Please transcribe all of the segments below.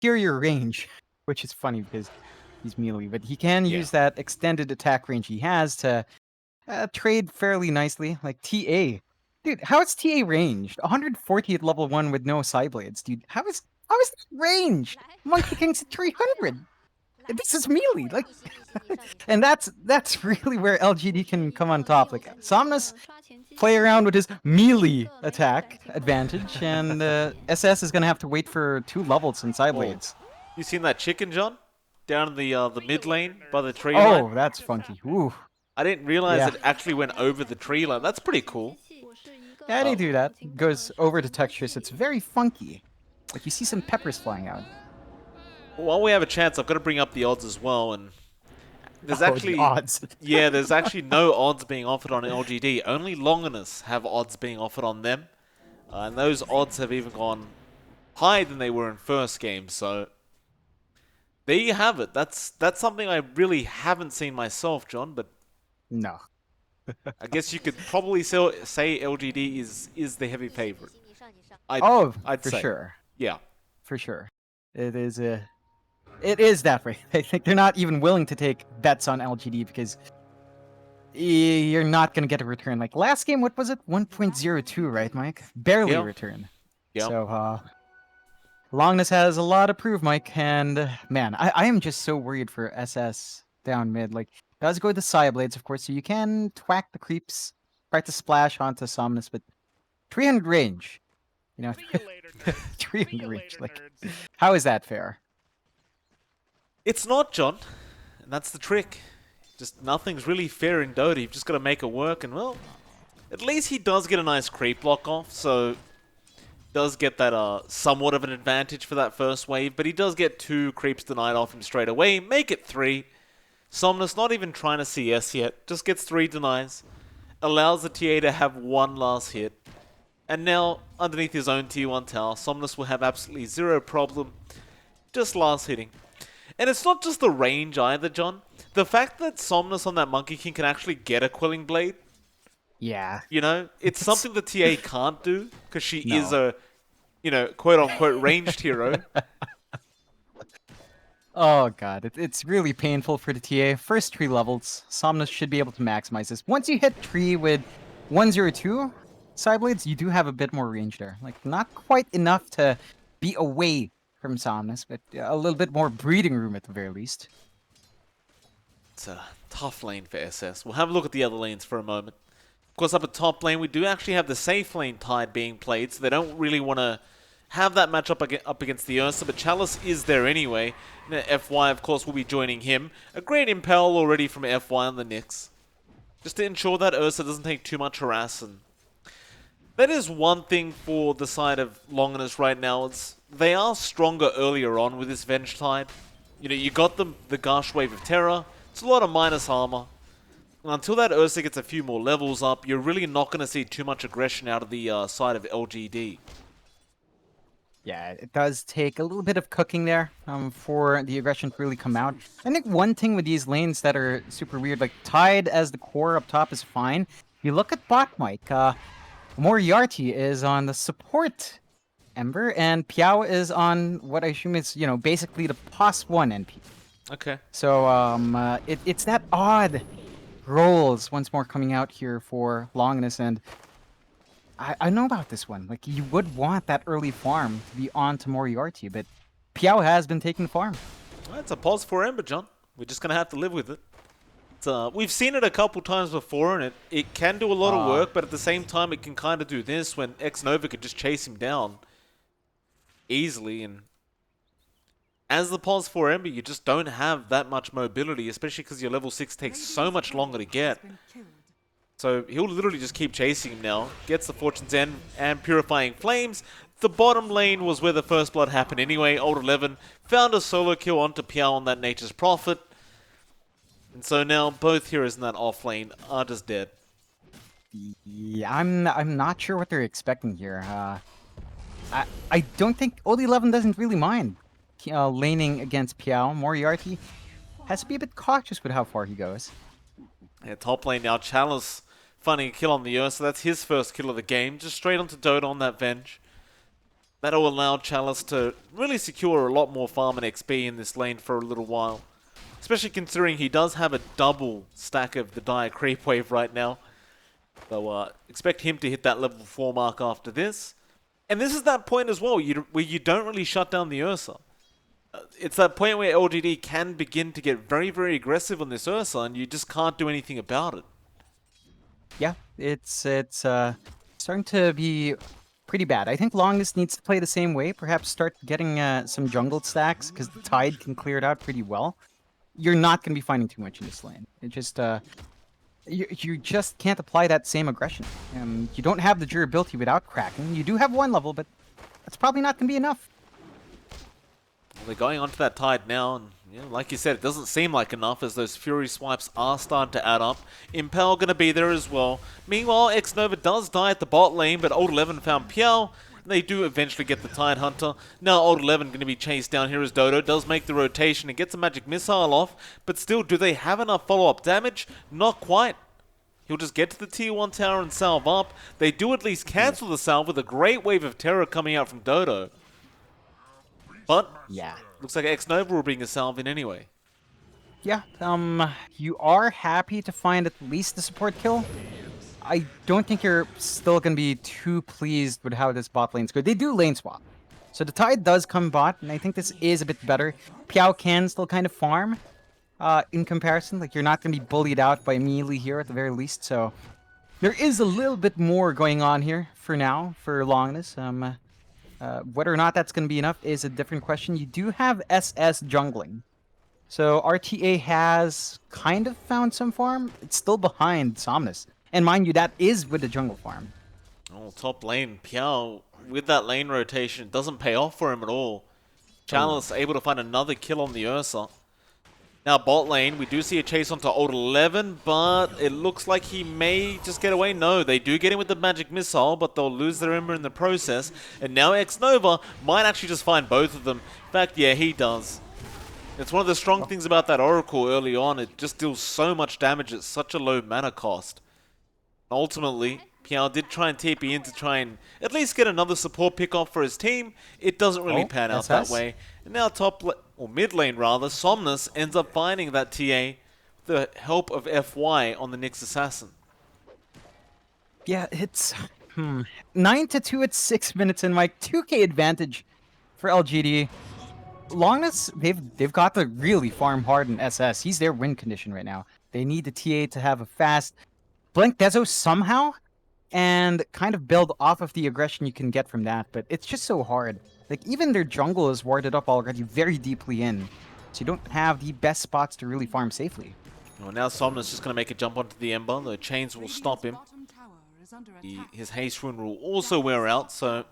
superior range, which is funny because he's melee, but he can use that extended attack range he has to trade fairly nicely. Like TA. Dude, how is TA ranged? 140 at level 1 with no side blades, dude. How is that ranged? Monkey King's at 300. This is melee, like, and that's really where LGD can come on top. Like Somnus play around with his melee attack advantage, and SS is gonna have to wait for 2 levels in side blades. You seen that chicken, John? Down in the mid lane by the tree line? Oh, that's funky. Ooh. I didn't realize it actually went over the tree line. That's pretty cool. Yeah, they do that. It goes over the textures. It's very funky. Like you see some peppers flying out. While we have a chance, I've got to bring up the odds as well, and there's actually the odds. yeah, there's actually no odds being offered on LGD. Only Longinus have odds being offered on them, and those odds have even gone higher than they were in first game. So there you have it. That's something I really haven't seen myself, John. But no, I guess you could probably say LGD is the heavy favorite. I'd for say. sure. Yeah, for sure. It is that way. I think they're not even willing to take bets on LGD because you're not going to get a return. Like last game, what was it? 1.02, right, Mike? Barely a return. Yeah. So, Longinus has a lot to prove, Mike. And man, I am just so worried for SS down mid. Like, does go the Side Blades, of course, so you can twack the creeps, try to splash onto Somnus, but 300 range. You know, 300 range. Like, how is that fair? It's not, John. And that's the trick. Just nothing's really fair in Dota. You've just got to make it work. And, well, at least he does get a nice creep block off. So, does get that somewhat of an advantage for that first wave. But he does get 2 creeps denied off him straight away. Make it 3. Somnus not even trying to CS yet. Just gets 3 denies. Allows the TA to have 1 last hit. And now, underneath his own tier 1 tower, Somnus will have absolutely 0 problem. Just last hitting. And it's not just the range either, John. The fact that Somnus on that Monkey King can actually get a Quelling Blade. Yeah. You know, it's something the TA can't do, because she is a, you know, quote-unquote ranged hero. Oh god, it's really painful for the TA. First 3 levels, Somnus should be able to maximize this. Once you hit 3 with 102 side blades, you do have a bit more range there. Like, not quite enough to be away from Somnus, but a little bit more breathing room at the very least. It's a tough lane for SS. We'll have a look at the other lanes for a moment. Of course, up at top lane, we do actually have the safe lane Tide being played, so they don't really want to have that match up against the Ursa, but Chalice is there anyway. FY, of course, will be joining him. A great impel already from FY on the Nyx, just to ensure that Ursa doesn't take too much harass. And that is one thing for the side of Longinus right now. It's they are stronger earlier on with this Venge Tide. You know, you got them the Gush Wave of Terror. It's a lot of minus armor. And until that Ursa gets a few more levels up, you're really not going to see too much aggression out of the side of LGD. Yeah, it does take a little bit of cooking there for the aggression to really come out. I think one thing with these lanes that are super weird, like Tide as the core up top is fine. You look at bot Mike, Moriarty is on the support Ember, and Piao is on what I assume is, you know, basically the +1 NP. Okay. So it's that odd roles once more coming out here for Longinus, and I know about this one. Like, you would want that early farm to be on to Moriarty, but Piao has been taking the farm. That's a pause for Ember, John. We're just going to have to live with it. We've seen it a couple times before, and it can do a lot of work, but at the same time, it can kind of do this when X-Nova could just chase him down easily. And as the pause for Ember, you just don't have that much mobility, especially because your level 6 takes so much longer to get. So he'll literally just keep chasing him now. Gets the Fortune's End and Purifying Flames. The bottom lane was where the first blood happened anyway. Old 11 found a solo kill onto Piao on that Nature's Prophet. And so now both heroes in that off lane are just dead. Yeah, I'm not sure what they're expecting here. I don't think Old 11 doesn't really mind laning against Piao. Moriarty has to be a bit cautious with how far he goes. Yeah, top lane now. Chalice finding a kill on the Ursa. So that's his first kill of the game. Just straight onto Dota on that Venge. That'll allow Chalice to really secure a lot more farm and XP in this lane for a little while. Especially considering he does have a double stack of the Dire Creep Wave right now. So expect him to hit that level 4 mark after this. And this is that point as well where you don't really shut down the Ursa. It's that point where LGD can begin to get very, very aggressive on this Ursa, and you just can't do anything about it. Yeah, it's starting to be pretty bad. I think Longinus needs to play the same way. Perhaps start getting some jungle stacks, because the Tide can clear it out pretty well. You're not going to be finding too much in this lane. It just you just can't apply that same aggression. You don't have the durability without Kraken. You do have 1 level, but that's probably not going to be enough. Well, they're going onto that Tide now, and like you said, it doesn't seem like enough as those Fury swipes are starting to add up. Impel going to be there as well. Meanwhile, Xnova does die at the bot lane, but Old 11 found Piao. They do eventually get the Tide Hunter. Now Old 11 going to be chased down here as Dodo does make the rotation and gets a magic missile off, but still, do they have enough follow-up damage? Not quite. He'll just get to the tier 1 tower and salve up. They do at least cancel the salve with a great wave of terror coming out from Dodo. But yeah, looks like Xnova will bring a salve in anyway. Yeah, you are happy to find at least the support kill. I don't think you're still going to be too pleased with how this bot lane's good. They do lane swap. So the Tide does come bot, and I think this is a bit better. Piao can still kind of farm in comparison. Like, you're not going to be bullied out by Melee here at the very least. So there is a little bit more going on here for now for Longinus. Whether or not that's going to be enough is a different question. You do have SS jungling. So RTA has kind of found some farm. It's still behind Somnus. And mind you, that is with the jungle farm. Oh, top lane. Piao, with that lane rotation, it doesn't pay off for him at all. Chalice able to find another kill on the Ursa. Now bot lane, we do see a chase onto Old 11, but it looks like he may just get away. No, they do get him with the magic missile, but they'll lose their Ember in the process. And now Xnova might actually just find both of them. In fact, yeah, he does. It's one of the strong things about that Oracle early on. It just deals so much damage at such a low mana cost. Ultimately, Piao did try and TP in to try and at least get another support pick off for his team. It doesn't really pan out that way. And now or mid lane rather, Somnus ends up finding that TA with the help of FY on the Nyx Assassin. Yeah, it's 9-2 at 6 minutes in, Mike. 2k advantage for LGD. Longinus, they've got to really farm hard in SS. He's their win condition right now. They need the TA to have a fast Blink Dezo somehow and kind of build off of the aggression you can get from that, but it's just so hard. Like, even their jungle is warded up already very deeply in, so you don't have the best spots to really farm safely. Well, now Somnus just going to make a jump onto the Ember. The chains will stop him. His haste rune will also wear out, so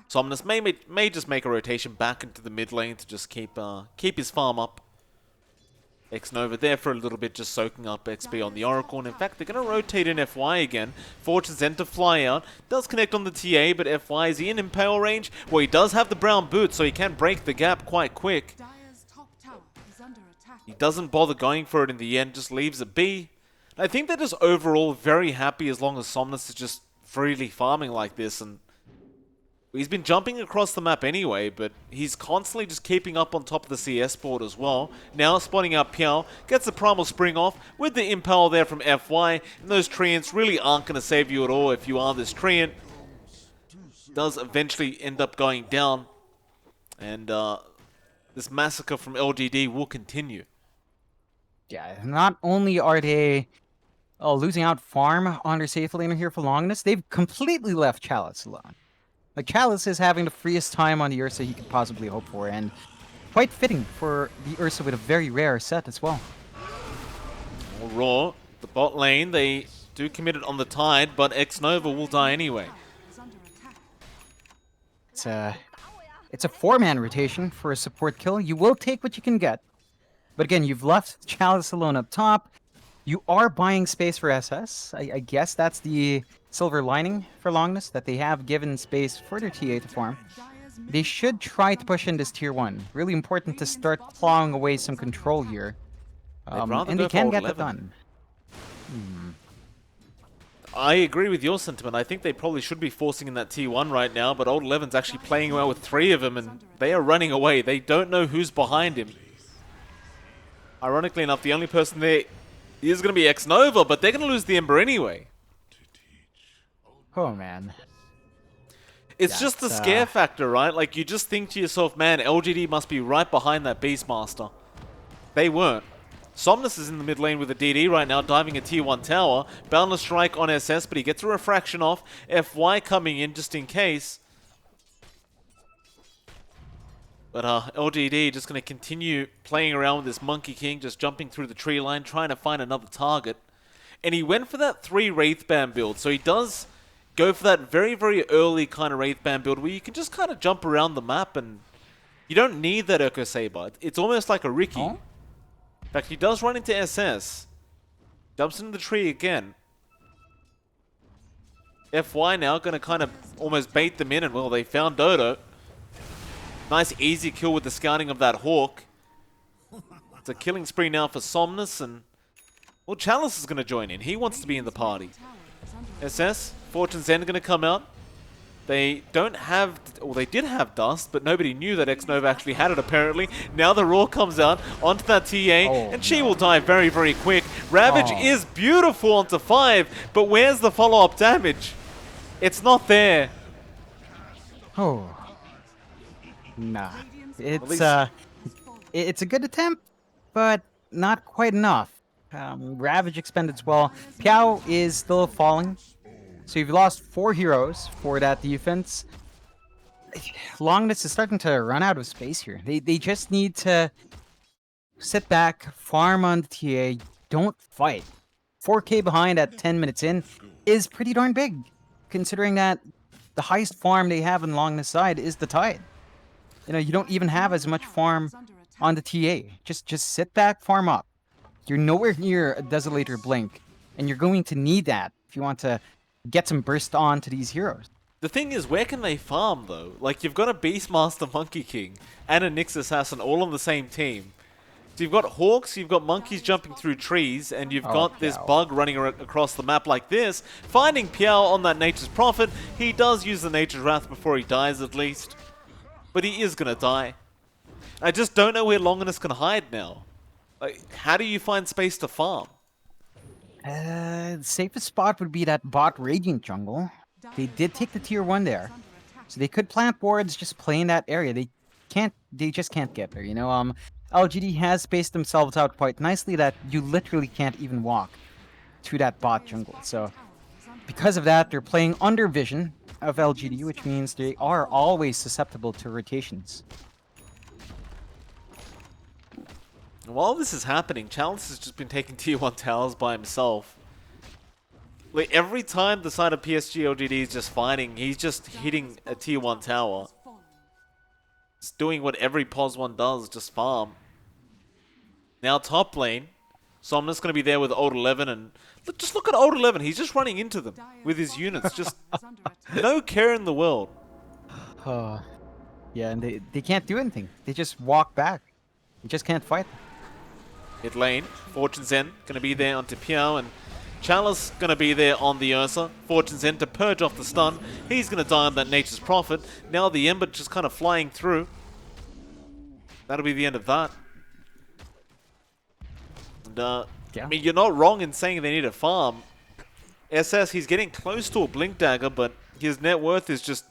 Somnus may just make a rotation back into the mid lane to just keep his farm up. Xnova there for a little bit, just soaking up XP on the Oracle. And in fact, they're going to rotate in FY again. Fortune's End to fly out. Does connect on the TA, but FY is in Impale range. Well, he does have the brown boot, so he can break the gap quite quick. He doesn't bother going for it in the end, just leaves it be. I think they're just overall very happy as long as Somnus is just freely farming like this. And he's been jumping across the map anyway, but he's constantly just keeping up on top of the CS board as well. Now spotting out Piao, gets the Primal Spring off with the Impale there from FY. And those Treants really aren't going to save you at all if you are this Treant. Does eventually end up going down. And this massacre from LGD will continue. Yeah, not only are they losing out farm on their safe laner here for Longinus, they've completely left Chalice alone. Like, Chalice is having the freest time on the Ursa he could possibly hope for, and quite fitting for the Ursa with a very rare set as well. Raw, the bot lane, they do commit it on the Tide, but Xnova will die anyway. It's a 4-man rotation for a support kill. You will take what you can get. But again, you've left Chalice alone up top. You are buying space for SS. I guess that's the silver lining for Longinus, that they have given space for their TA to farm. They should try to push in this tier 1. Really important to start clawing away some control here. And they can get that done. I agree with your sentiment. I think they probably should be forcing in that T1 right now, but Old 11's actually playing well with 3 of them, and they are running away. They don't know who's behind him. Ironically enough, the only person there is going to be X-Nova, but they're going to lose the Ember anyway. Oh, man. It's just the scare factor, right? Like, you just think to yourself, man, LGD must be right behind that Beastmaster. They weren't. Somnus is in the mid lane with a DD right now, diving a tier 1 tower. Boundless Strike on SS, but he gets a refraction off. FY coming in just in case. But LGD just going to continue playing around with this Monkey King, just jumping through the tree line, trying to find another target. And he went for that 3 Wraithband build, so he does go for that very, very early kind of Wraithband build where you can just kind of jump around the map and you don't need that Echo Saber. It's almost like a Riki. Oh? In fact, he does run into SS. Jumps into the tree again. FY now going to kind of almost bait them in, and well, they found Dodo. Nice easy kill with the scouting of that Hawk. It's a killing spree now for Somnus, and well, Chalice is going to join in. He wants to be in the party. SS, Fortune's End going to come out. They don't have, or they did have Dust, but nobody knew that X-Nova actually had it apparently. Now the Roar comes out onto that TA, and she will die very, very quick. Ravage is beautiful onto 5, but where's the follow-up damage? It's not there. Oh. Nah. It's a good attempt, but not quite enough. Ravage expended as well. Piao is still falling. So you've lost 4 heroes for that defense. Longinus is starting to run out of space here. They just need to sit back, farm on the TA, don't fight. 4k behind at 10 minutes in is pretty darn big, considering that the highest farm they have on Longinus' side is the Tide. You know, you don't even have as much farm on the TA. Just sit back, farm up. You're nowhere near a Desolator Blink, and you're going to need that if you want to get some burst on to these heroes. The thing is, where can they farm though? Like, you've got a Beastmaster Monkey King and a Nyx Assassin all on the same team. So you've got Hawks, you've got monkeys jumping through trees, and you've got this bug running across the map like this. Finding Piao on that Nature's Prophet. He does use the Nature's Wrath before he dies at least. But he is going to die. I just don't know where Longinus can hide now. Like, how do you find space to farm? The safest spot would be that bot Radiant jungle. They did take the tier 1 there. So they could plant wards, just play in that area. They just can't get there, you know? LGD has spaced themselves out quite nicely that you literally can't even walk to that bot jungle. So because of that, they're playing under vision of LGD, which means they are always susceptible to rotations. While this is happening, Chalice has just been taking tier 1 towers by himself. Like, every time the side of PSG.LGD is just fighting, he's just hitting a tier 1 tower. It's doing what every POS 1 does, just farm. Now top lane, Somnus going to be there with Old 11, and just look at Old 11, he's just running into them with his units, just no care in the world. Yeah, and they can't do anything. They just walk back. They just can't fight. Mid lane, Fortune's End going to be there onto Piao, and Chalice going to be there on the Ursa. Fortune's End to purge off the stun. He's going to die on that Nature's Prophet. Now the Ember just kind of flying through. That'll be the end of that. And, I mean, you're not wrong in saying they need a farm. SS, he's getting close to a Blink Dagger, but his net worth is just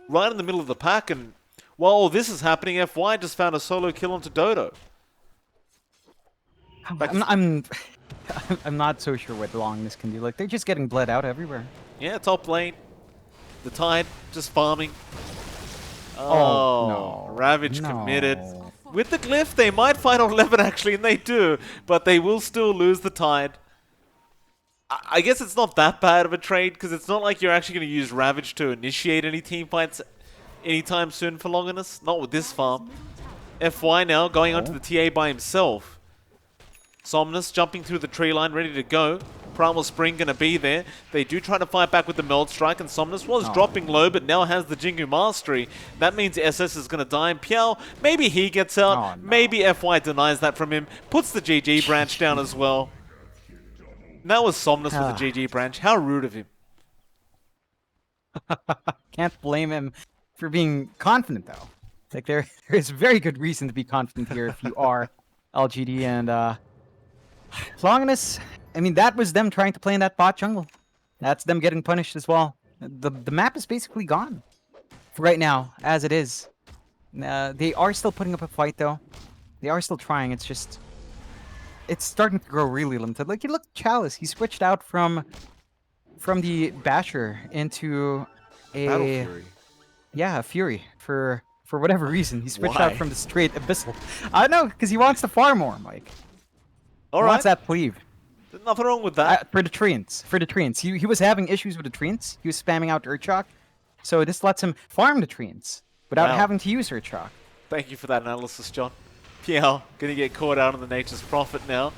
right in the middle of the pack, and while all this is happening, FY just found a solo kill onto Dodo. I'm not so sure what long this can do. Like, they're just getting bled out everywhere. Yeah, top lane. The Tide just farming. Oh no. Ravage committed. With the glyph, they might find on 11 actually, and they do, but they will still lose the Tide. I guess it's not that bad of a trade, because it's not like you're actually going to use Ravage to initiate any team fights anytime soon for Longinus. Not with this farm. FY now going onto the TA by himself. Somnus jumping through the tree line, ready to go. Primal Spring going to be there. They do try to fight back with the Meld Strike, and Somnus was dropping low, but now has the Jingu Mastery. That means SS is going to die, and Piao, maybe he gets out. Maybe FY denies that from him. Puts the GG branch down as well. And that was Somnus with the GG branch. How rude of him. Can't blame him for being confident, though. Like, there is very good reason to be confident here if you are LGD. And Longinus, I mean, that was them trying to play in that bot jungle. That's them getting punished as well. The map is basically gone for right now, as it is. They are still putting up a fight, though. They are still trying. It's just... it's starting to grow really limited. Like, you look at Chalice. He switched out from the Basher into a... Battle Fury. Yeah, a Fury. For whatever reason. He switched out from the straight Abyssal. I know, because he wants to farm more, Mike. He wants that cleave. There's nothing wrong with that. For the Treants. For the Treants. He was having issues with the Treants. He was spamming out Urchok. So this lets him farm the Treants without having to use Urchok. Thank you for that analysis, John. Pierre gonna get caught out on the Nature's Prophet now.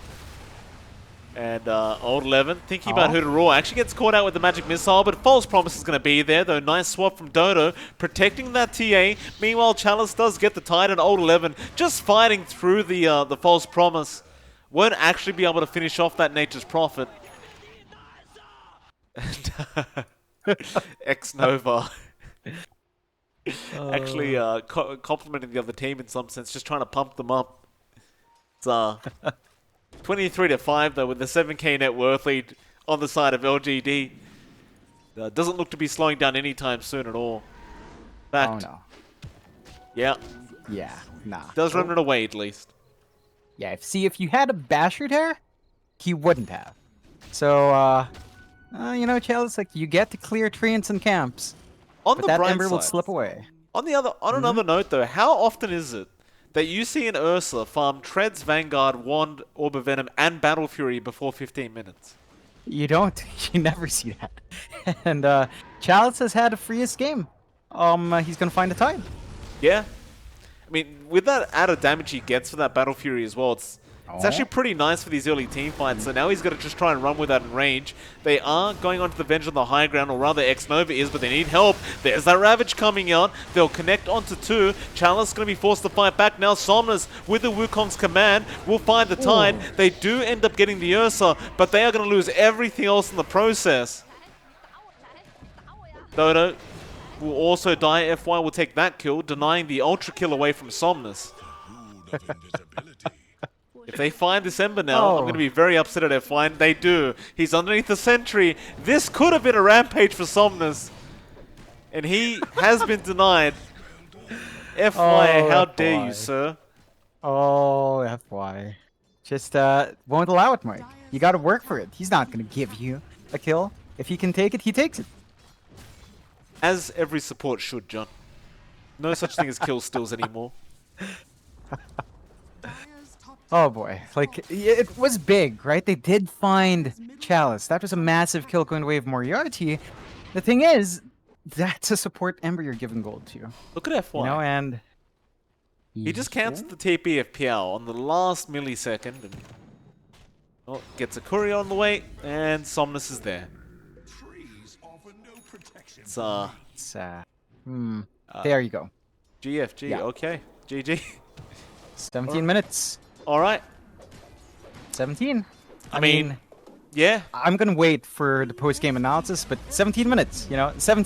And Old 11 thinking about who to roar. Actually gets caught out with the Magic Missile, but False Promise is going to be there, though. Nice swap from Dodo, protecting that TA. Meanwhile, Chalice does get the tide, and Old 11 just fighting through the False Promise. Won't actually be able to finish off that Nature's Prophet. And X-Nova. Actually complimenting the other team in some sense, just trying to pump them up. It's 23-5 though, with the 7k net worth lead on the side of LGD. Doesn't look to be slowing down anytime soon at all. Fact, oh no. Yeah. Yeah, nah. Does run it away at least. Yeah, see, if you had a Basher there, he wouldn't have. So, you know, Chalice, like, you get to clear treants and camps. On but the that bright Ember side, will slip away. On another note though, how often is it that you see an Ursa farm Treads, Vanguard, Wand, Orb of Venom, and Battle Fury before 15 minutes? You don't. You never see that. And Chalice has had a freest game. He's gonna find a tide. Yeah. I mean, with that added damage he gets for that Battle Fury as well, it's actually pretty nice for these early team fights. So now he's got to just try and run with that in range. They are going on to the Venge on the high ground, or rather X-Nova is, but they need help. There's that Ravage coming out. They'll connect onto two. Chalice is going to be forced to fight back. Now Somnus, with the Wukong's command, will find the tide. Ooh. They do end up getting the Ursa, but they are going to lose everything else in the process. Dodo will also die. FY will take that kill, denying the Ultra kill away from Somnus. If they find this Ember now, I'm going to be very upset at FY. They do. He's underneath the sentry. This could have been a rampage for Somnus. And he has been denied. FY, how dare you, sir? Oh, FY. Just won't allow it, Mike. You got to work for it. He's not going to give you a kill. If he can take it, he takes it. As every support should, John. No such thing as kill stills anymore. Oh boy, like, it was big, right? They did find Chalice. That was a massive kill going away of Moriarty. The thing is, that's a support Ember you're giving gold to. Look at FY. You know, and... he just cancelled the TP of PL on the last millisecond. And gets a courier on the way, and Somnus is there. It's, there you go. GFG, yeah. Okay. GG. 17 minutes. Alright. 17. I mean, yeah. I'm going to wait for the post-game analysis, but 17 minutes, you know, 17